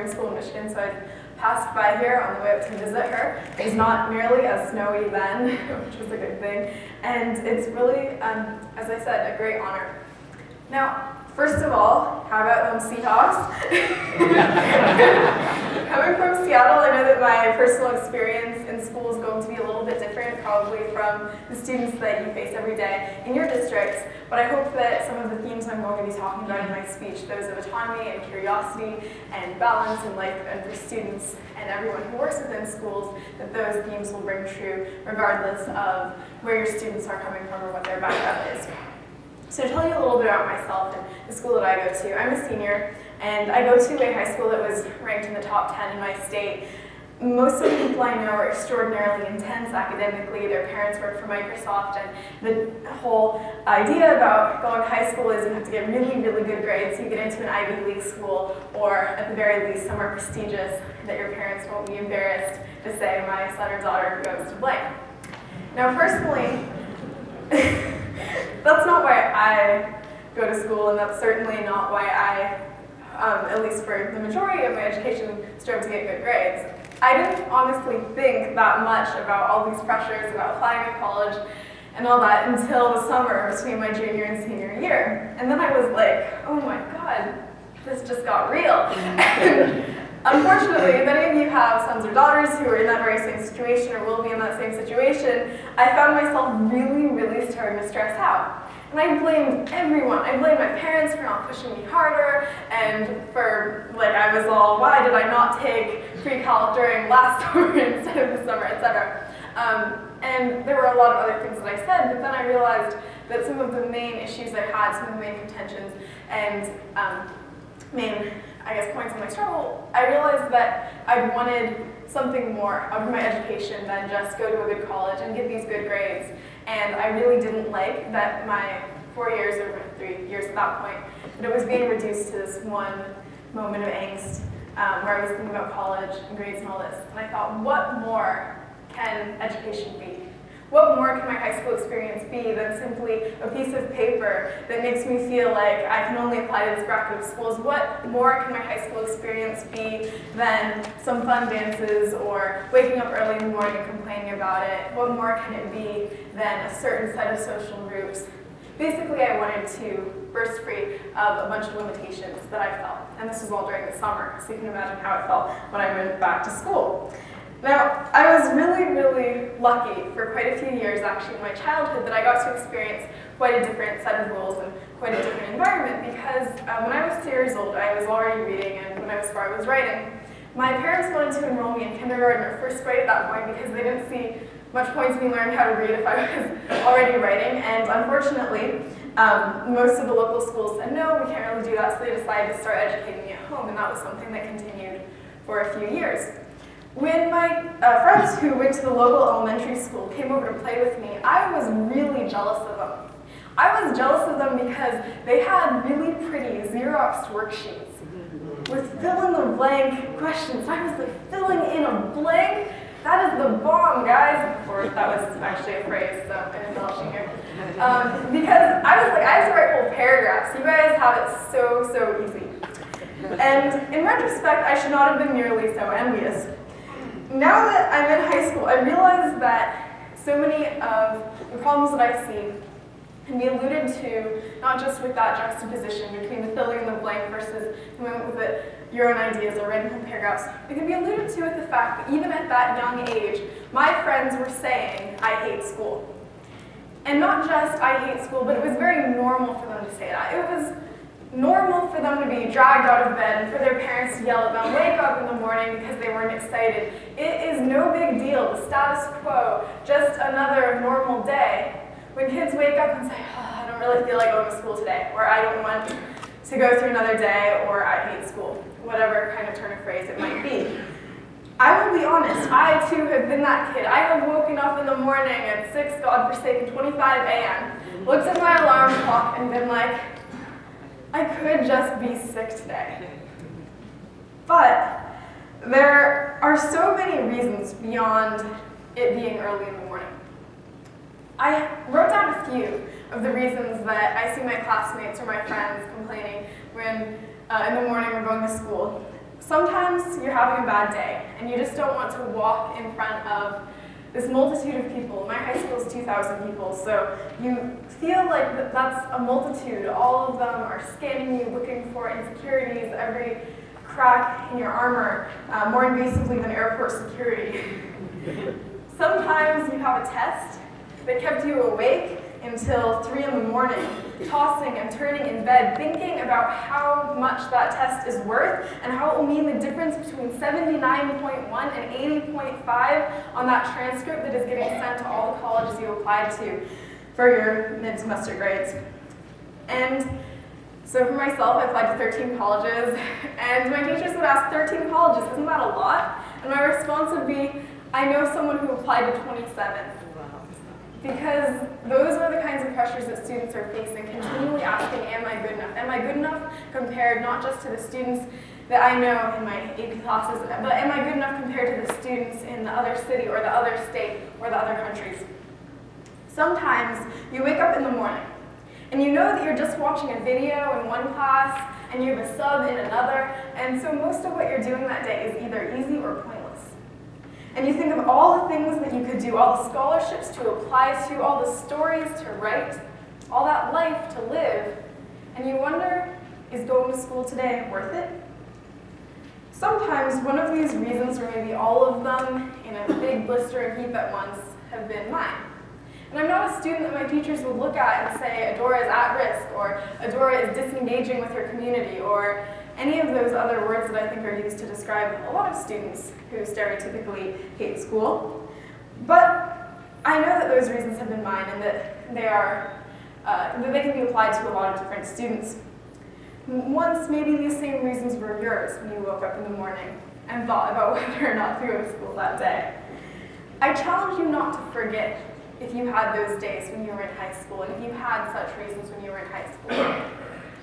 School in Michigan, so I've passed by here on the way up to visit her. It's not nearly as snowy then, which was a good thing, and it's really, as I said, a great honor. Now, first of all, how about them Seahawks? Coming from Seattle, I know that my personal experience in school is going to be a little bit different, probably from the students that you face every day in your districts, but I hope that some of the themes I'm going to be talking about in my speech, those of autonomy and curiosity and balance in life and for students and everyone who works within schools, that those themes will ring true regardless of where your students are coming from or what their background is. So to tell you a little bit about myself and the school that I go to, I'm a senior, and I go to a high school that was ranked in the top 10 in my state. Most of the people I know are extraordinarily intense academically. Their parents work for Microsoft, and the whole idea about going to high school is you have to get really, really good grades. You get into an Ivy League school, or at the very least, somewhere prestigious that your parents won't be embarrassed to say, my son or daughter goes to blank. Now, personally, that's not why I go to school, and that's certainly not why I, at least for the majority of my education, strove to get good grades. I didn't honestly think that much about all these pressures about applying to college and all that until the summer between my junior and senior year. And then I was like, oh my God, this just got real. Unfortunately, if any of you have sons or daughters who are in that very same situation or will be in that same situation, I found myself really, really starting to stress out. And I blamed everyone. I blamed my parents for not pushing me harder, and for, like, I was all, why did I not take pre-calc during last summer instead of the summer, etc. And there were a lot of other things that I said, but then I realized that some of the main issues I had, some of the main contentions, and main, I guess, points in my struggle, I realized that I wanted something more out of my education than just go to a good college and get these good grades. And I really didn't like that my 4 years, or 3 years at that point, that it was being reduced to this one moment of angst where I was thinking about college and grades and all this. And I thought, what more can education be? What more can my high school experience be than simply a piece of paper that makes me feel like I can only apply to this bracket of schools? What more can my high school experience be than some fun dances or waking up early in the morning and complaining about it? What more can it be than a certain set of social groups? Basically, I wanted to burst free of a bunch of limitations that I felt. And this was all during the summer, so you can imagine how it felt when I went back to school. Now, I was really, really lucky for quite a few years, actually, in my childhood, that I got to experience quite a different set of rules and quite a different environment, because when I was 2 years old, I was already reading, and when I was 4, I was writing. My parents wanted to enroll me in kindergarten or first grade at that point because they didn't see much point in me learning how to read if I was already writing, and unfortunately, most of the local schools said, no, we can't really do that, so they decided to start educating me at home, and that was something that continued for a few years. When my friends who went to the local elementary school came over to play with me, I was really jealous of them. I was jealous of them because they had really pretty Xerox worksheets with fill-in-the-blank questions. I was like, filling in a blank? That is the bomb, guys. Or that was actually a phrase, so I'm embellishing here. Because I was like, I have to write whole paragraphs. You guys have it so, so easy. And in retrospect, I should not have been nearly so envious. Now that I'm in high school, I realize that so many of the problems that I see can be alluded to not just with that juxtaposition between the filling in the blank versus coming up with your own ideas or writing paragraphs. It can be alluded to with the fact that even at that young age, my friends were saying, I hate school. And not just I hate school, but it was very normal for them to say that. It was normal for them to be dragged out of bed and for their parents to yell at them, wake up in the morning because they weren't excited. It is no big deal, the status quo, just another normal day. When kids wake up and say, oh, I don't really feel like going to school today, or I don't want to go through another day, or I hate school, whatever kind of turn of phrase it might be. I will be honest, I too have been that kid. I have woken up in the morning at 6, God forsaken, 25 a.m., looked at my alarm clock and been like, I could just be sick today. But there are so many reasons beyond it being early in the morning. I wrote down a few of the reasons that I see my classmates or my friends complaining when in the morning we're going to school. Sometimes you're having a bad day, and you just don't want to walk in front of this multitude of people. My high school is 2,000 people, so you feel like that's a multitude. All of them are scanning you, looking for insecurities, every crack in your armor, more invasively than airport security. Sometimes you have a test that kept you awake until 3 in the morning, tossing and turning in bed, thinking about how much that test is worth and how it will mean the difference between 79.1 and 80.5 on that transcript that is getting sent to all the colleges you applied to for your mid-semester grades. And so for myself, I applied to 13 colleges, and my teachers would ask, 13 colleges, isn't that a lot? And my response would be, I know someone who applied to 27. Because those are the kinds of pressures that students are facing, continually asking, am I good enough? Am I good enough compared not just to the students that I know in my AP classes, but am I good enough compared to the students in the other city or the other state or the other countries? Sometimes you wake up in the morning and you know that you're just watching a video in one class and you have a sub in another, and so most of what you're doing that day is either easy or pointless. And you think of all the things that you could do, all the scholarships to apply to, all the stories to write, all that life to live, and you wonder, is going to school today worth it? Sometimes one of these reasons, or maybe all of them in a big blistering heap at once, have been mine. And I'm not a student that my teachers would look at and say, Adora is at risk, or Adora is disengaging with her community, or any of those other words that I think are used to describe a lot of students who stereotypically hate school. But I know that those reasons have been mine and that they can be applied to a lot of different students. Once, maybe these same reasons were yours when you woke up in the morning and thought about whether or not to go to school that day. I challenge you not to forget if you had those days when you were in high school and if you had such reasons when you were in high school.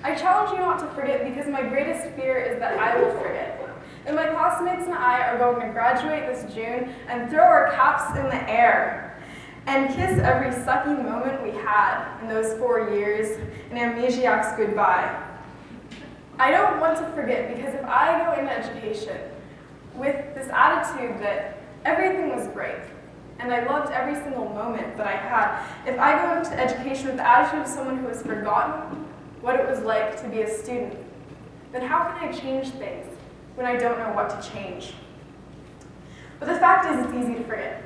I challenge you not to forget because my greatest fear is that I will forget. And my classmates and I are going to graduate this June and throw our caps in the air and kiss every sucky moment we had in those 4 years in amnesiac's goodbye. I don't want to forget because if I go into education with this attitude that everything was great and I loved every single moment that I had, if I go into education with the attitude of someone who has forgotten what it was like to be a student, then how can I change things when I don't know what to change? But the fact is, it's easy to forget.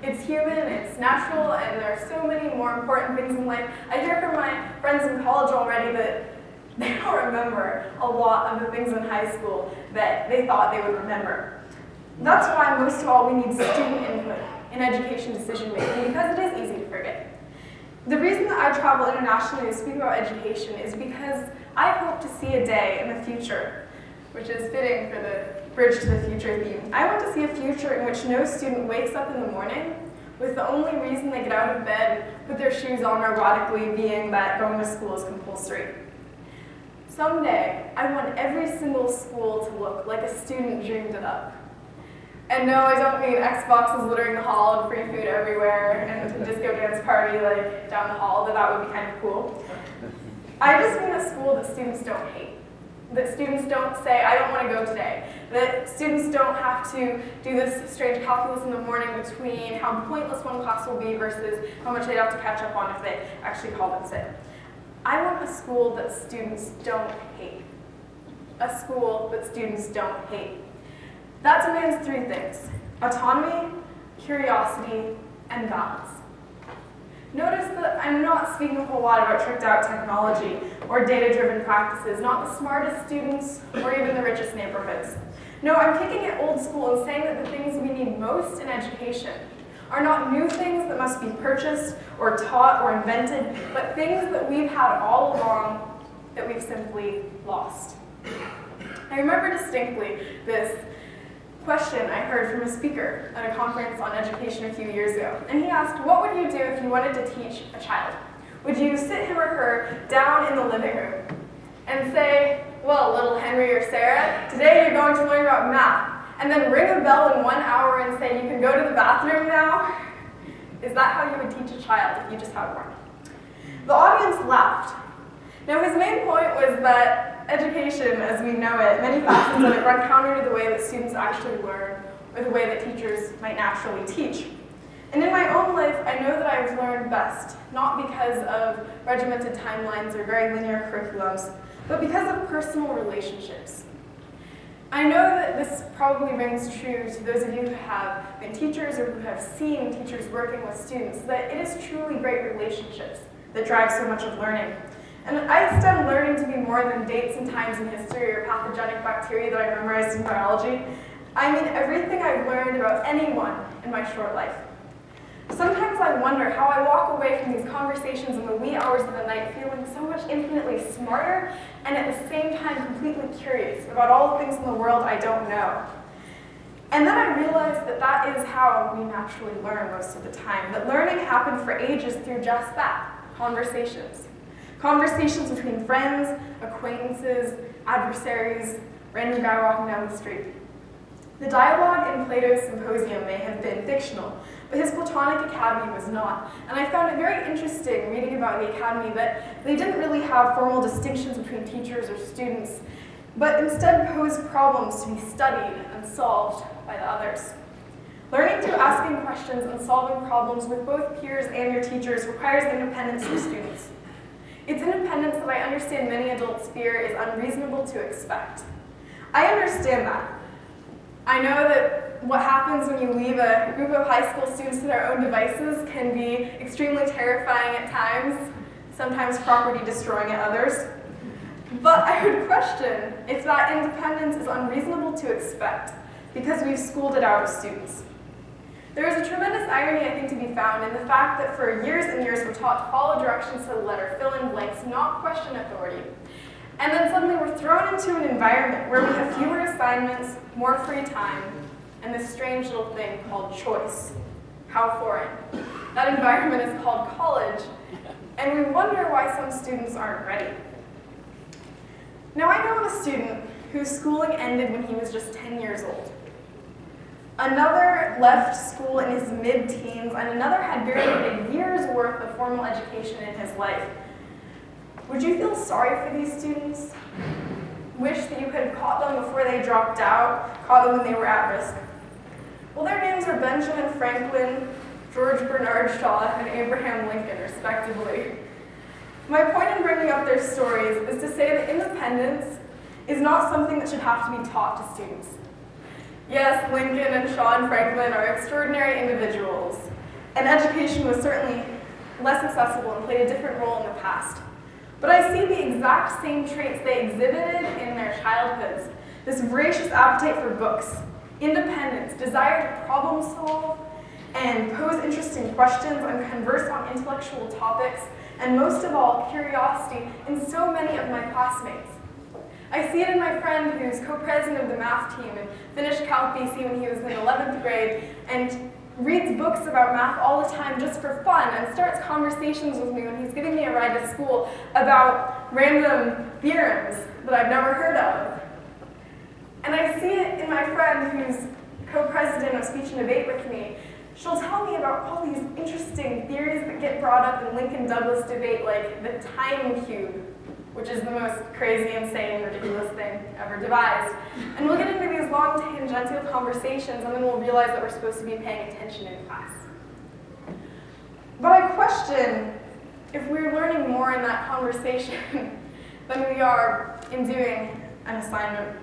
It's human, it's natural, and there are so many more important things in life. I hear from my friends in college already that they don't remember a lot of the things in high school that they thought they would remember. That's why most of all we need student input in education decision making, because it is easy to forget. The reason that I travel internationally to speak about education is because I hope to see a day in the future, which is fitting for the Bridge to the Future theme. I want to see a future in which no student wakes up in the morning with the only reason they get out of bed and put their shoes on robotically being that going to school is compulsory. Someday, I want every single school to look like a student dreamed it up. And no, I don't mean Xboxes littering the hall and free food everywhere and a disco dance party like down the hall, though that would be kind of cool. I just mean a school that students don't hate. That students don't say, I don't want to go today. That students don't have to do this strange calculus in the morning between how pointless one class will be versus how much they'd have to catch up on if they actually called in sick. I want a school that students don't hate. A school that students don't hate. That demands 3 things: autonomy, curiosity, and balance. Notice that I'm not speaking a whole lot about tricked out technology or data-driven practices, not the smartest students or even the richest neighborhoods. No, I'm kicking it old school and saying that the things we need most in education are not new things that must be purchased or taught or invented, but things that we've had all along that we've simply lost. I remember distinctly this question I heard from a speaker at a conference on education a few years ago. And he asked, what would you do if you wanted to teach a child? Would you sit him or her down in the living room and say, well, little Henry or Sarah, today you're going to learn about math, and then ring a bell in 1 hour and say, you can go to the bathroom now? Is that how you would teach a child if you just had one? The audience laughed. Now his main point was that education as we know it, many facets of it run counter to the way that students actually learn or the way that teachers might naturally teach. And in my own life, I know that I've learned best, not because of regimented timelines or very linear curriculums, but because of personal relationships. I know that this probably rings true to those of you who have been teachers or who have seen teachers working with students, that it is truly great relationships that drive so much of learning. And I extend learning to be more than dates and times in history or pathogenic bacteria that I memorized in biology. I mean everything I've learned about anyone in my short life. Sometimes I wonder how I walk away from these conversations in the wee hours of the night feeling so much infinitely smarter and at the same time completely curious about all the things in the world I don't know. And then I realized that that is how we naturally learn most of the time, that learning happened for ages through just that, conversations. Conversations between friends, acquaintances, adversaries, random guy walking down the street. The dialogue in Plato's Symposium may have been fictional, but his Platonic Academy was not. And I found it very interesting reading about the Academy that they didn't really have formal distinctions between teachers or students, but instead posed problems to be studied and solved by the others. Learning through asking questions and solving problems with both peers and your teachers requires independence from students. It's independence that I understand many adults fear is unreasonable to expect. I understand that. I know that what happens when you leave a group of high school students to their own devices can be extremely terrifying at times, sometimes property destroying at others. But I would question if that independence is unreasonable to expect because we've schooled it out of students. There is a tremendous irony, I think, to be found in the fact that for years and years we're taught to follow directions to the letter, fill in blanks, not question authority. And then suddenly we're thrown into an environment where we have fewer assignments, more free time, and this strange little thing called choice. How foreign. That environment is called college, and we wonder why some students aren't ready. Now I know of a student whose schooling ended when he was just 10 years old. Another left school in his mid-teens, and another had barely a year's worth of formal education in his life. Would you feel sorry for these students? Wish that you could have caught them before they dropped out, caught them when they were at risk? Well, their names are Benjamin Franklin, George Bernard Shaw, and Abraham Lincoln, respectively. My point in bringing up their stories is to say that independence is not something that should have to be taught to students. Yes, Lincoln and Shaw and Franklin are extraordinary individuals, and education was certainly less accessible and played a different role in the past. But I see the exact same traits they exhibited in their childhoods. This voracious appetite for books, independence, desire to problem solve, and pose interesting questions and converse on intellectual topics, and most of all, curiosity in so many of my classmates. I see it in my friend who's co-president of the math team and finished Calc BC when he was in 11th grade and reads books about math all the time just for fun and starts conversations with me when he's giving me a ride to school about random theorems that I've never heard of. And I see it in my friend who's co-president of speech and debate with me. She'll tell me about all these interesting theories that get brought up in Lincoln-Douglas debate, like the time cube, which is the most crazy, insane, ridiculous thing ever devised. And we'll get into these long tangential conversations, and then we'll realize that we're supposed to be paying attention in class. But I question if we're learning more in that conversation than we are in doing an assignment.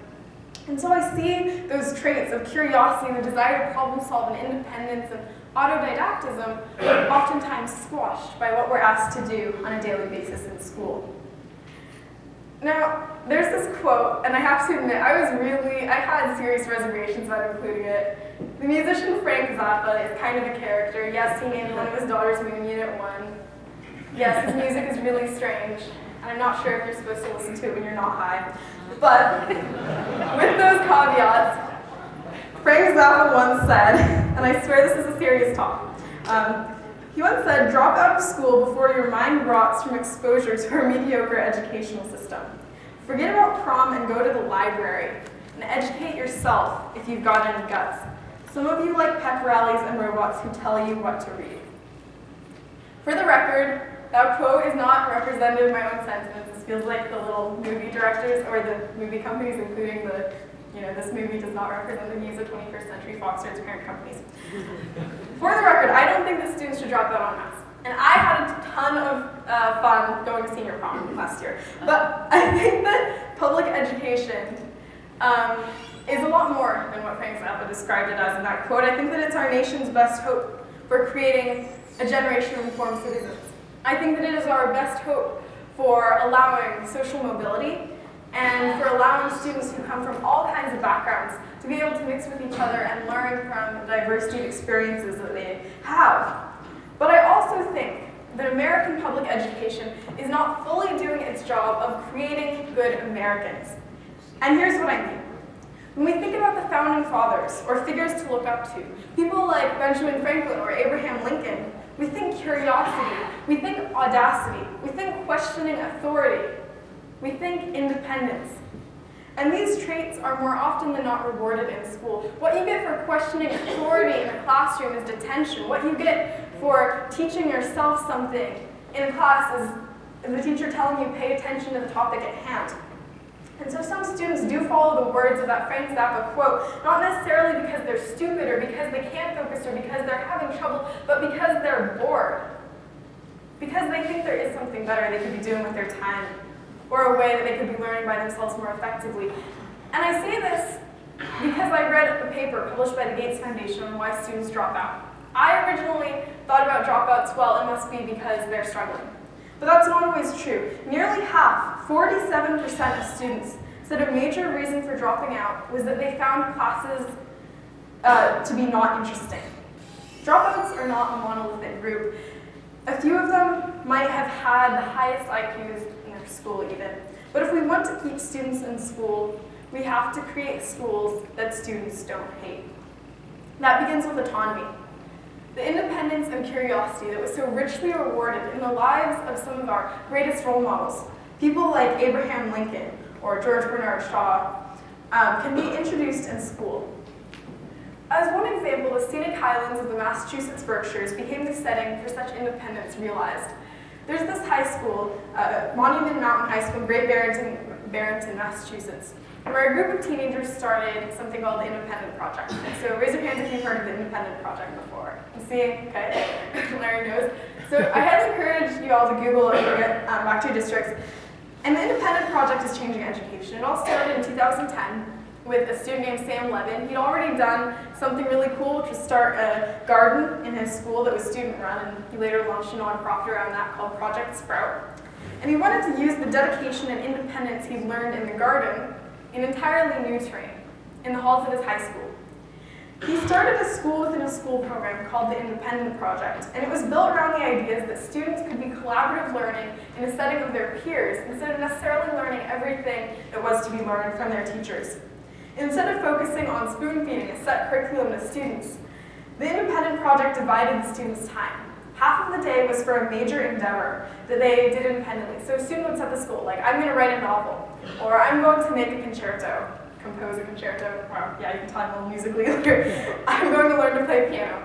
And so I see those traits of curiosity, the desire to problem solve, and independence, and autodidactism oftentimes squashed by what we're asked to do on a daily basis in school. Now, there's this quote, and I have to admit, I had serious reservations about including it. The musician Frank Zappa is kind of a character. Yes, he named one of his daughters Moon Unit 1. Yes, his music is really strange, and I'm not sure if you're supposed to listen to it when you're not high. But with those caveats, Frank Zappa once said, and I swear this is a serious talk, he once said, "Drop out of school before your mind rots from exposure to our mediocre educational system. Forget about prom and go to the library, and educate yourself if you've got any guts. Some of you like pep rallies and robots who tell you what to read." For the record, that quote is not representative of my own sentiments. It's feels like the little movie directors or the movie companies, including the, this movie does not represent the views of 21st Century Fox or its parent companies. For the record, I don't think that students should drop out en masse. And I had a ton of fun going to senior prom last year. But I think that public education is a lot more than what Frank Zappa described it as in that quote. I think that it's our nation's best hope for creating a generation of informed citizens. I think that it is our best hope for allowing social mobility and for allowing students who come from all kinds of backgrounds to be able to mix with each other and learn from the diversity of experiences that they have. But I also think that American public education is not fully doing its job of creating good Americans. And here's what I mean. When we think about the founding fathers, or figures to look up to, people like Benjamin Franklin or Abraham Lincoln, we think curiosity, we think audacity, we think questioning authority, we think independence. And these traits are more often than not rewarded in school. What you get for questioning authority in a classroom is detention. What you get for teaching yourself something in class is the teacher telling you pay attention to the topic at hand. And so some students do follow the words of that Frank Zappa quote, not necessarily because they're stupid or because they can't focus or because they're having trouble, but because they're bored. Because they think there is something better they could be doing with their time, or a way that they could be learning by themselves more effectively. And I say this because I read a paper published by the Gates Foundation on why students drop out. I originally thought about dropouts, well, it must be because they're struggling. But that's not always true. Nearly half, 47% of students, said a major reason for dropping out was that they found classes to be not interesting. Dropouts are not a monolithic group. A few of them might have had the highest IQs in their school even. But if we want to keep students in school, we have to create schools that students don't hate. That begins with autonomy. The independence and curiosity that was so richly rewarded in the lives of some of our greatest role models, people like Abraham Lincoln or George Bernard Shaw, can be introduced in school. As one example, the scenic highlands of the Massachusetts Berkshires became the setting for such independence realized. There's this high school, Monument Mountain High School in Great Barrington, Massachusetts, where a group of teenagers started something called the Independent Project. So raise your hands if you've heard of the Independent Project before. I'm seeing, okay, Larry knows. So I highly encourage you all to Google it and get back to your districts. And the Independent Project is changing education. It all started in 2010 with a student named Sam Levin. He'd already done something really cool, which was start a garden in his school that was student-run, and he later launched a nonprofit around that called Project Sprout. And he wanted to use the dedication and independence he'd learned in the garden in entirely new terrain, in the halls of his high school. He started a school within a school program called the Independent Project, and it was built around the ideas that students could be collaborative learning in a setting of their peers, instead of necessarily learning everything that was to be learned from their teachers. Instead of focusing on spoon-feeding a set curriculum to students, the Independent Project divided the students' time. Half of the day was for a major endeavor that they did independently. So a student would set the goal, like, I'm going to write a novel, or I'm going to make a concerto, compose a concerto, or yeah, you can talk a little musically later. I'm going to learn to play piano.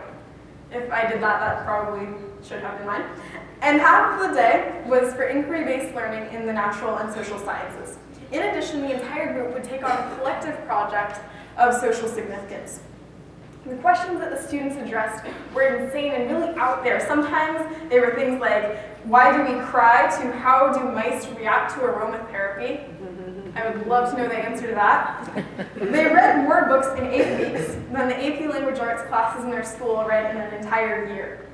If I did that, that probably should have been mine. And half of the day was for inquiry-based learning in the natural and social sciences. In addition, the entire group would take on a collective project of social significance. The questions that the students addressed were insane and really out there. Sometimes they were things like, why do we cry, to how do mice react to aromatherapy? I would love to know the answer to that. They read more books in 8 weeks than the AP Language Arts classes in their school read in an entire year.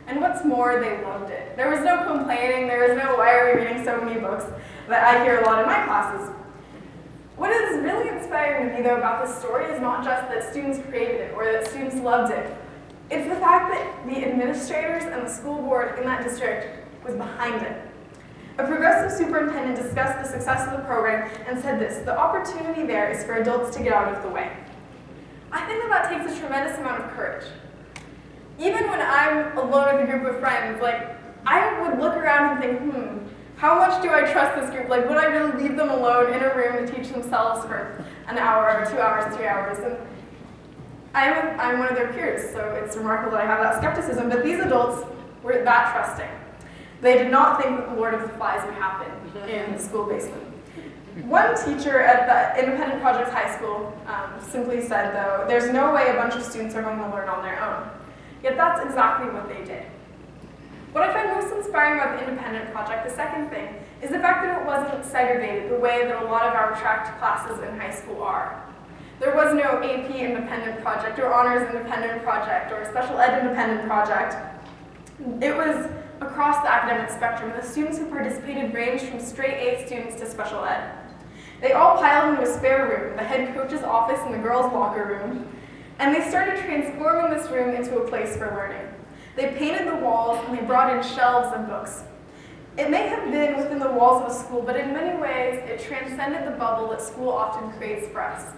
And what's more, they loved it. There was no complaining, there was no, why are we reading so many books, that I hear a lot in my classes. What is really inspiring to me, though, about this story is not just that students created it or that students loved it. It's the fact that the administrators and the school board in that district was behind it. A progressive superintendent discussed the success of the program and said this: the opportunity there is for adults to get out of the way. I think that takes a tremendous amount of courage. Even when I'm alone with a group of friends, like, I would look around and think, how much do I trust this group? Like, would I really leave them alone in a room to teach themselves for an hour or 2 hours, 3 hours? And I'm one of their peers, so it's remarkable that I have that skepticism, but these adults were that trusting. They did not think that the Lord of the Flies would happen in the school basement. One teacher at the Independent Projects High School simply said, though, there's no way a bunch of students are going to learn on their own. Yet that's exactly what they did. What I find most inspiring about the Independent Project, the second thing, is the fact that it wasn't segregated the way that a lot of our tracked classes in high school are. There was no AP Independent Project, or Honors Independent Project, or Special Ed Independent Project. It was across the academic spectrum. The students who participated ranged from straight A students to special ed. They all piled into a spare room, the head coach's office and the girls' locker room, and they started transforming this room into a place for learning. They painted the walls and they brought in shelves and books. It may have been within the walls of a school, but in many ways it transcended the bubble that school often creates for us.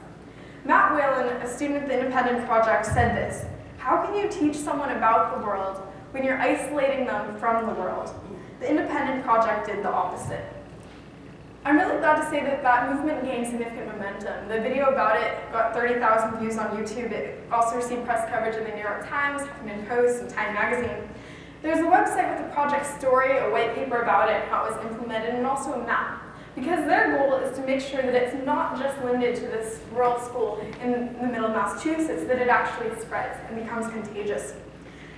Matt Whalen, a student at the Independent Project, said this: "How can you teach someone about the world when you're isolating them from the world?" The Independent Project did the opposite. I'm really glad to say that that movement gained significant momentum. The video about it got 30,000 views on YouTube. It also received press coverage in the New York Times, Huffington Post, and Time Magazine. There's a website with the project story, a white paper about it, how it was implemented, and also a map. Because their goal is to make sure that it's not just limited to this rural school in the middle of Massachusetts, that it actually spreads and becomes contagious.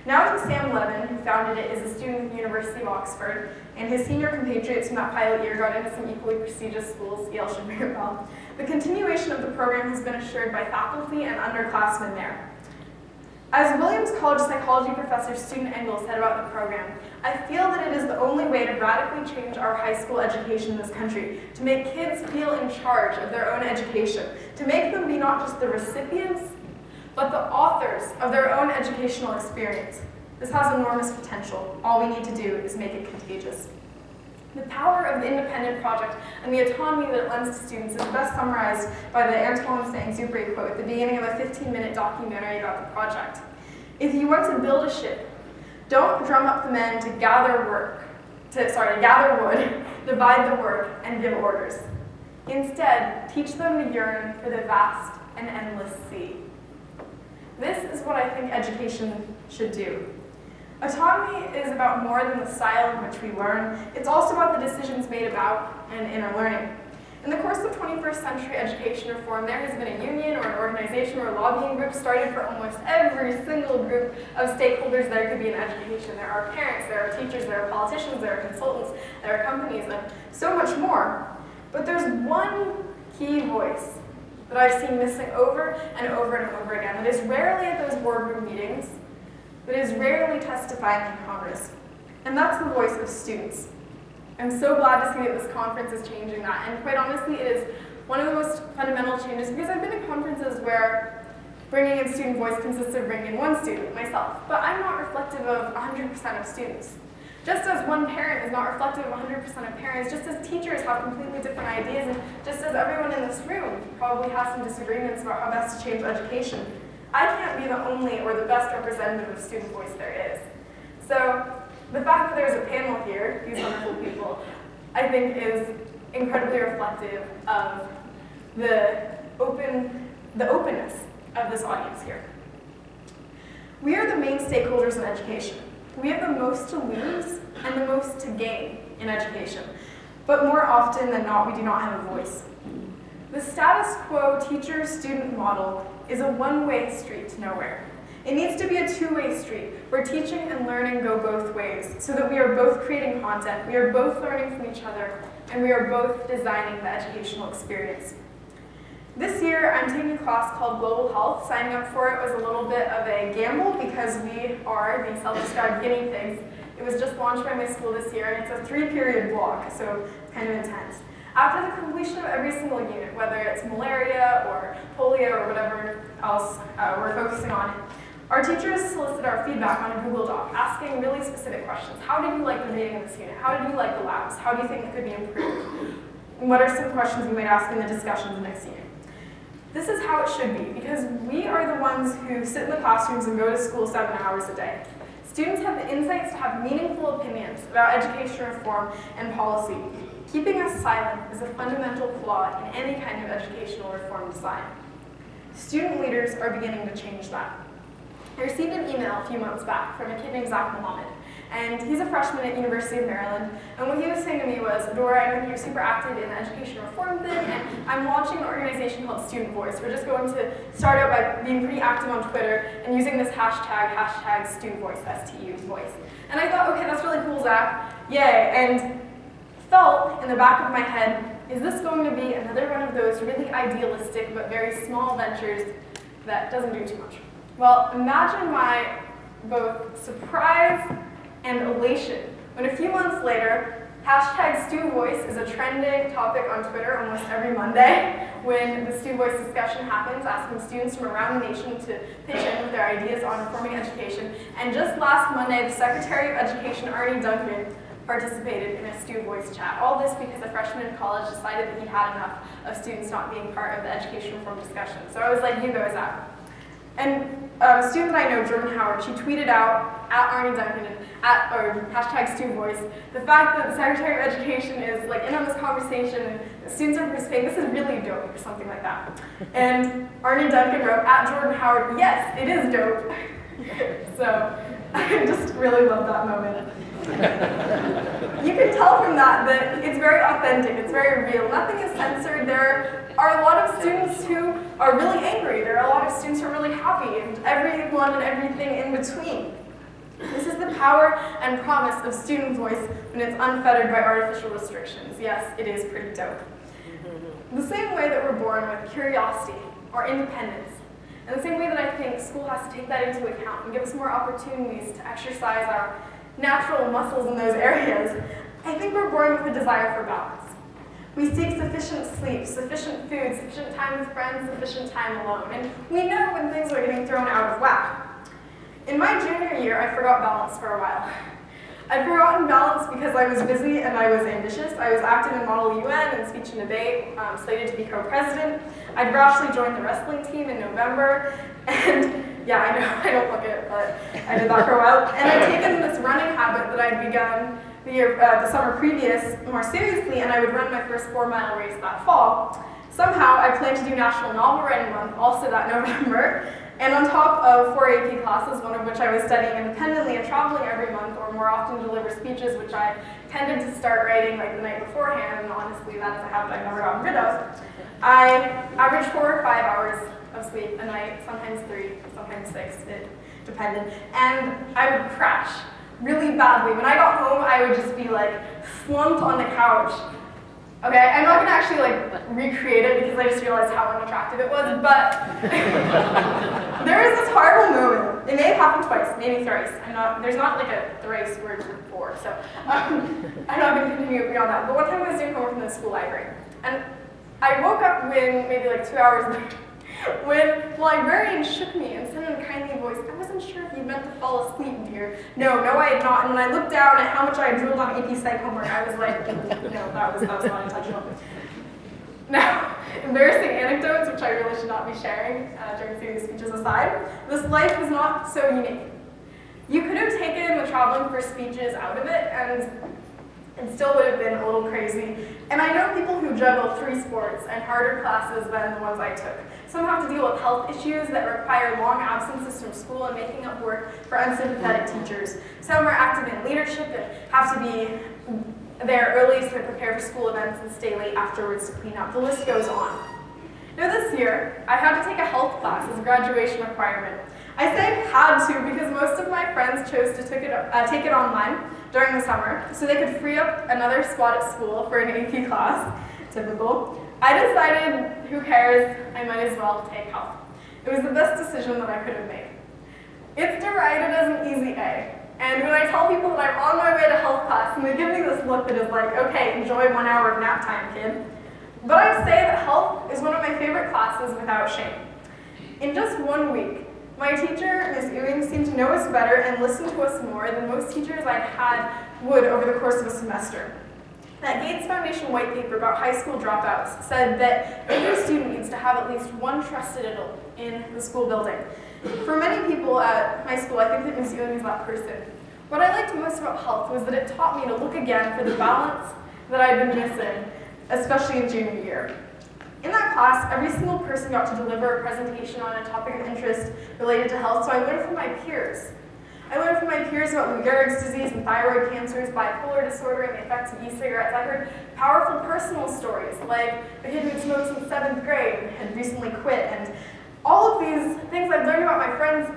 Now that Sam Levin, who founded it, is a student at the University of Oxford, and his senior compatriots from that pilot year got into some equally prestigious schools, Yale should ring a bell, the continuation of the program has been assured by faculty and underclassmen there. As Williams College psychology professor Student Engel said about the program, "I feel that it is the only way to radically change our high school education in this country, to make kids feel in charge of their own education, to make them be not just the recipients, but the authors of their own educational experience. This has enormous potential. All we need to do is make it contagious." The power of the Independent Project and the autonomy that it lends to students is best summarized by the Antoine Saint-Exupéry quote at the beginning of a 15-minute documentary about the project. "If you want to build a ship, don't drum up the men to gather wood, divide the work, and give orders. Instead, teach them to yearn for the vast and endless sea." This is what I think education should do. Autonomy is about more than the style in which we learn. It's also about the decisions made about and in our learning. In the course of 21st century education reform, there has been a union or an organization or a lobbying group started for almost every single group of stakeholders there could be in education. There are parents, there are teachers, there are politicians, there are consultants, there are companies, and so much more. But there's one key voice that I've seen missing over and over and over again, that is rarely at those boardroom meetings, that is rarely testifying in Congress, and that's the voice of students. I'm so glad to see that this conference is changing that, and quite honestly, it is one of the most fundamental changes, because I've been at conferences where bringing in student voice consists of bringing in one student, myself, but I'm not reflective of 100% of students. Just as one parent is not reflective of 100% of parents, just as teachers have completely different ideas, and just as everyone in this room probably has some disagreements about how best to change education, I can't be the only or the best representative of student voice there is. So the fact that there's a panel here, these wonderful people, I think is incredibly reflective of the openness of this audience here. We are the main stakeholders in education. We have the most to lose and the most to gain in education, but more often than not, we do not have a voice. The status quo teacher-student model is a one-way street to nowhere. It needs to be a two-way street where teaching and learning go both ways, so that we are both creating content, we are both learning from each other, and we are both designing the educational experience. This year, I'm taking a class called Global Health. Signing up for it was a little bit of a gamble because we are the self-described guinea pigs. It was just launched by my school this year, and it's a 3-period block, so it's kind of intense. After the completion of every single unit, whether it's malaria or polio or whatever else we're focusing on, our teachers solicit our feedback on a Google Doc, asking really specific questions. How did you like the reading of this unit? How did you like the labs? How do you think it could be improved? And what are some questions we might ask in the discussions the next unit? This is how it should be, because we are the ones who sit in the classrooms and go to school 7 hours a day. Students have the insights to have meaningful opinions about education reform and policy. Keeping us silent is a fundamental flaw in any kind of educational reform design. Student leaders are beginning to change that. I received an email a few months back from a kid named Zach Mohammed, and he's a freshman at University of Maryland. And what he was saying to me was, Adora, I know you're super active in the education reform thing, and I'm launching an organization called Student Voice. We're just going to start out by being pretty active on Twitter and using this hashtag Student Voice, STU voice. And I thought, okay, that's really cool, Zach. Yay. And felt in the back of my head, is this going to be another one of those really idealistic but very small ventures that doesn't do too much? Well, imagine my both surprise and elation when a few months later, hashtag Stu Voice is a trending topic on Twitter almost every Monday when the Stu Voice discussion happens, asking students from around the nation to pitch in with their ideas on reforming education. And just last Monday, the Secretary of Education, Arne Duncan, participated in a Stu Voice chat. All this because a freshman in college decided that he had enough of students not being part of the education reform discussion. So I was like, you go, Zach. And a student that I know, Jordan Howard, she tweeted out at Arne Duncan or hashtag Stu Voice, the fact that the Secretary of Education is like in on this conversation and the students are participating, this is really dope, or something like that. And Arne Duncan wrote at Jordan Howard, yes, it is dope. So I just really love that moment. You can tell from that it's very authentic, it's very real. Nothing is censored. There are a lot of students who are really angry. There are a lot of students who are really happy, and everyone and everything in between. This is the power and promise of student voice when it's unfettered by artificial restrictions. Yes, it is pretty dope. The same way that we're born with curiosity or independence, and the same way that I think school has to take that into account and give us more opportunities to exercise our natural muscles in those areas, I think we're born with a desire for balance. We seek sufficient sleep, sufficient food, sufficient time with friends, sufficient time alone, and we know when things are getting thrown out of whack. In my junior year, I forgot balance for a while. I'd forgotten balance because I was busy and I was ambitious. I was active in Model UN and speech and debate, slated to be co-president. I'd rashly joined the wrestling team in November, and yeah, I know, I don't look it, but I did that for a while. And I'd taken this running habit that I'd begun the summer previous more seriously, and I would run my first 4-mile race that fall. Somehow, I planned to do National Novel Writing Month also that November, and on top of 4 AP classes, one of which I was studying independently and traveling every month, or more often deliver speeches, which I tended to start writing like the night beforehand, and honestly, that is a habit I've never gotten rid of. I averaged 4 or 5 hours of sleep a night, sometimes 3, sometimes 6, it depended, and I would crash really badly. When I got home, I would just be like slumped on the couch. Okay, I'm not gonna actually like recreate it because I just realized how unattractive it was, but there was this horrible moment. It may have happened twice, maybe thrice. There's not like a thrice word for, so I'm not gonna continue beyond that. But one time I was doing homework from the school library, and I woke up when maybe like 2 hours later, when the librarian shook me and said in a kindly voice, I wasn't sure if you meant to fall asleep, dear. No, I had not. And when I looked down at how much I had drooled on AP Psych homework, I was like, no, that was not intentional. Now, embarrassing anecdotes, which I really should not be sharing during serious speeches aside, this life was not so unique. You could have taken the traveling for speeches out of it, and it still would have been a little crazy. And I know people who juggle 3 sports and harder classes than the ones I took. Some have to deal with health issues that require long absences from school and making up work for unsympathetic teachers. Some are active in leadership and have to be there early to prepare for school events and stay late afterwards to clean up. The list goes on. Now this year, I had to take a health class as a graduation requirement. I say had to because most of my friends chose to take it online during the summer so they could free up another spot at school for an AP class, typical. I decided, who cares, I might as well take health. It was the best decision that I could have made. It's derided as an easy A, and when I tell people that I'm on my way to health class, and they give me this look that is like, okay, enjoy 1 hour of nap time, kid. But I say that health is one of my favorite classes without shame. In just 1 week, my teacher, Ms. Ewing, seemed to know us better and listen to us more than most teachers I'd had would over the course of a semester. That Gates Foundation white paper about high school dropouts said that every student needs to have at least one trusted adult in the school building. For many people at my school, I think that Ms. Ewing is that person. What I liked most about health was that it taught me to look again for the balance that I'd been missing, especially in junior year. In that class, every single person got to deliver a presentation on a topic of interest related to health, so I learned from my peers. I learned from my peers about Lou Gehrig's disease and thyroid cancers, bipolar disorder, and the effects of e-cigarettes. I heard powerful personal stories, like the kid who had smoked since 7th grade and had recently quit. And all of these things I've learned about my friends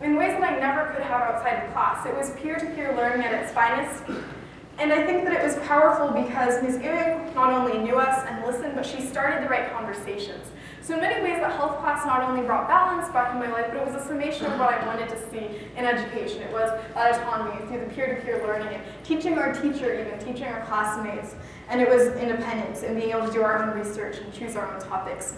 in ways that I never could have outside of class. It was peer-to-peer learning at its finest. And I think that it was powerful because Ms. Ewing not only knew us and listened, but she started the right conversations. So in many ways, that health class not only brought balance back in my life, but it was a summation of what I wanted to see in education. It was that autonomy through the peer-to-peer learning and teaching our teacher, even teaching our classmates. And it was independence and being able to do our own research and choose our own topics.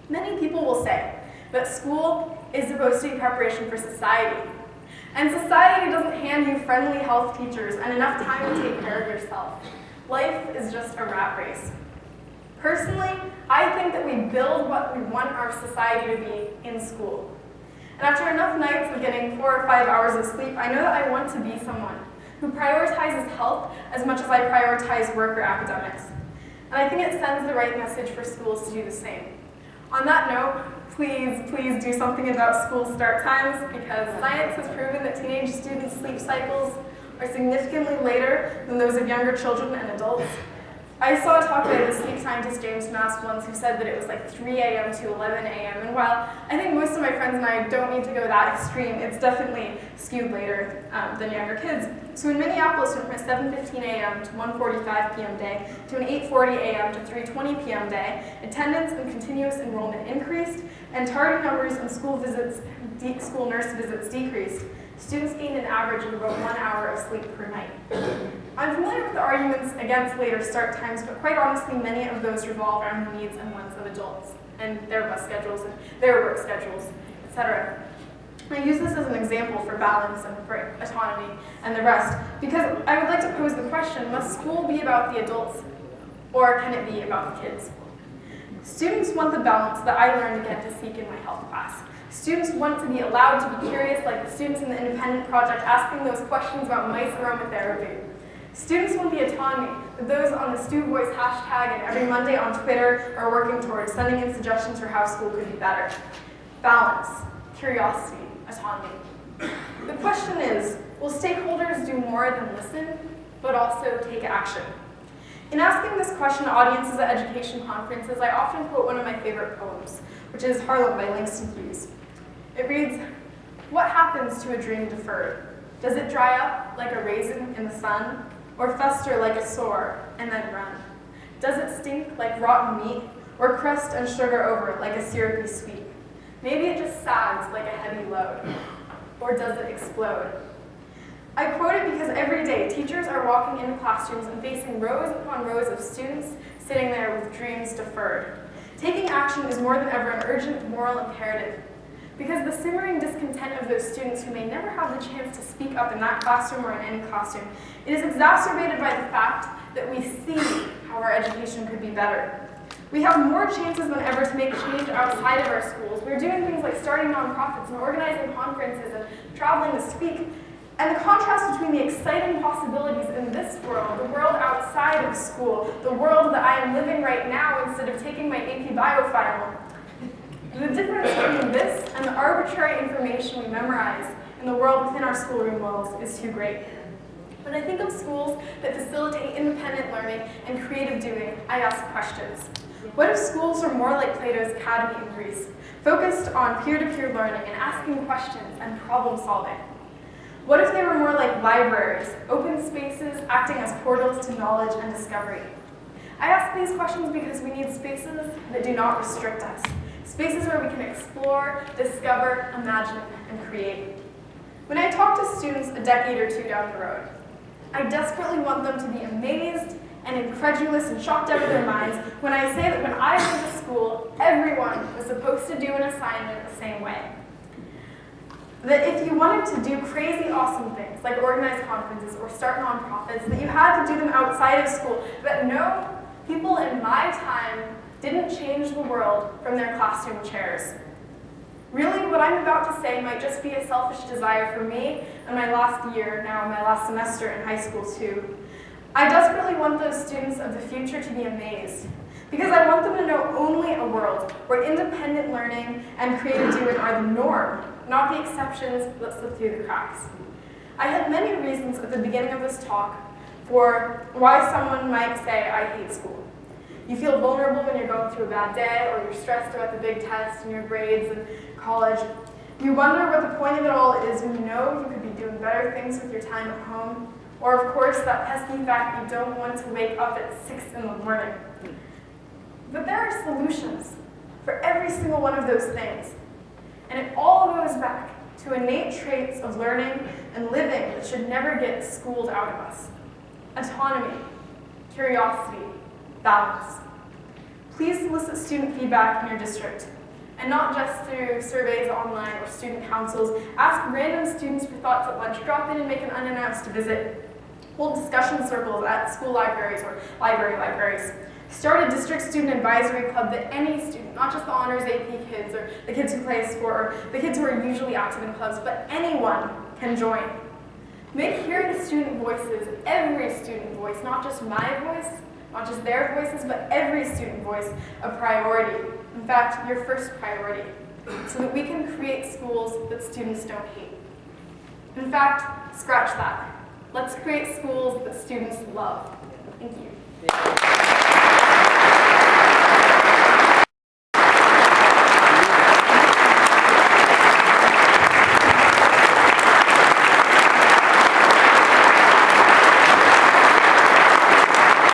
Many people will say that school is supposed to be preparation for society. And society doesn't hand you friendly health teachers and enough time to take care of yourself. Life is just a rat race. Personally, I think that we build what we want our society to be in school. And after enough nights of getting 4 or 5 hours of sleep, I know that I want to be someone who prioritizes health as much as I prioritize work or academics. And I think it sends the right message for schools to do the same. On that note, please do something about school start times, because science has proven that teenage students' sleep cycles are significantly later than those of younger children and adults. I saw a talk by the sleep scientist James Mask once who said that it was like 3 a.m. to 11 a.m. And while I think most of my friends and I don't need to go that extreme, it's definitely skewed later than younger kids. So in Minneapolis, went from a 7:15 a.m. to 1:45 p.m. day to an 8:40 a.m. to 3:20 p.m. day, attendance and continuous enrollment increased, and tardy numbers and school nurse visits decreased. Students gained an average of about 1 hour of sleep per night. I'm familiar with the arguments against later start times, but quite honestly, many of those revolve around the needs and wants of adults, and their bus schedules, and their work schedules, etc. I use this as an example for balance and for autonomy and the rest, because I would like to pose the question, must school be about the adults, or can it be about the kids? Students want the balance that I learned again to seek in my health class. Students want to be allowed to be curious, like the students in the Independent Project asking those questions about mice aromatherapy. Students want the autonomy that those on the Stu Voice hashtag and every Monday on Twitter are working towards, sending in suggestions for how school could be better. Balance, curiosity, autonomy. The question is, will stakeholders do more than listen, but also take action? In asking this question to audiences at education conferences, I often quote one of my favorite poems, which is Harlem by Langston Hughes. It reads, "What happens to a dream deferred? Does it dry up like a raisin in the sun, or fester like a sore and then run? Does it stink like rotten meat, or crust and sugar over like a syrupy sweet? Maybe it just sags like a heavy load, or does it explode?" I quote it because every day teachers are walking into classrooms and facing rows upon rows of students sitting there with dreams deferred. Taking action is more than ever an urgent moral imperative, because the simmering discontent of those students who may never have the chance to speak up in that classroom or in any classroom, it is exacerbated by the fact that we see how our education could be better. We have more chances than ever to make change outside of our schools. We're doing things like starting nonprofits and organizing conferences and traveling to speak. And the contrast between the exciting possibilities in this world, the world outside of school, the world that I am living right now instead of taking my AP Bio final, the difference between this and the arbitrary information we memorize in the world within our schoolroom walls is too great. When I think of schools that facilitate independent learning and creative doing, I ask questions. What if schools are more like Plato's Academy in Greece, focused on peer-to-peer learning and asking questions and problem solving? What if they were more like libraries, open spaces acting as portals to knowledge and discovery? I ask these questions because we need spaces that do not restrict us, spaces where we can explore, discover, imagine, and create. When I talk to students a decade or two down the road, I desperately want them to be amazed and incredulous and shocked out of their minds when I say that when I went to school, everyone was supposed to do an assignment the same way. That if you wanted to do crazy awesome things, like organize conferences or start nonprofits, that you had to do them outside of school. That no, people in my time didn't change the world from their classroom chairs. Really, what I'm about to say might just be a selfish desire for me and my last year, now my last semester in high school too. I desperately want those students of the future to be amazed. Because I want them to know only a world where independent learning and creative doing are the norm, not the exceptions that slip through the cracks. I had many reasons at the beginning of this talk for why someone might say, I hate school. You feel vulnerable when you're going through a bad day, or you're stressed about the big test and your grades in college. You wonder what the point of it all is when you know you could be doing better things with your time at home. Or, of course, that pesky fact that you don't want to wake up at 6 in the morning. But there are solutions for every single one of those things. And it all goes back to innate traits of learning and living that should never get schooled out of us. Autonomy, curiosity, balance. Please solicit student feedback in your district, and not just through surveys online or student councils. Ask random students for thoughts at lunch, drop in and make an unannounced visit. Hold discussion circles at school libraries or libraries. Start a district student advisory club that any student, not just the honors AP kids or the kids who play sport or the kids who are usually active in clubs, but anyone can join. Make hearing student voices, every student voice, not just my voice, not just their voices, but every student voice, a priority. In fact, your first priority, so that we can create schools that students don't hate. In fact, scratch that. Let's create schools that students love. Thank you.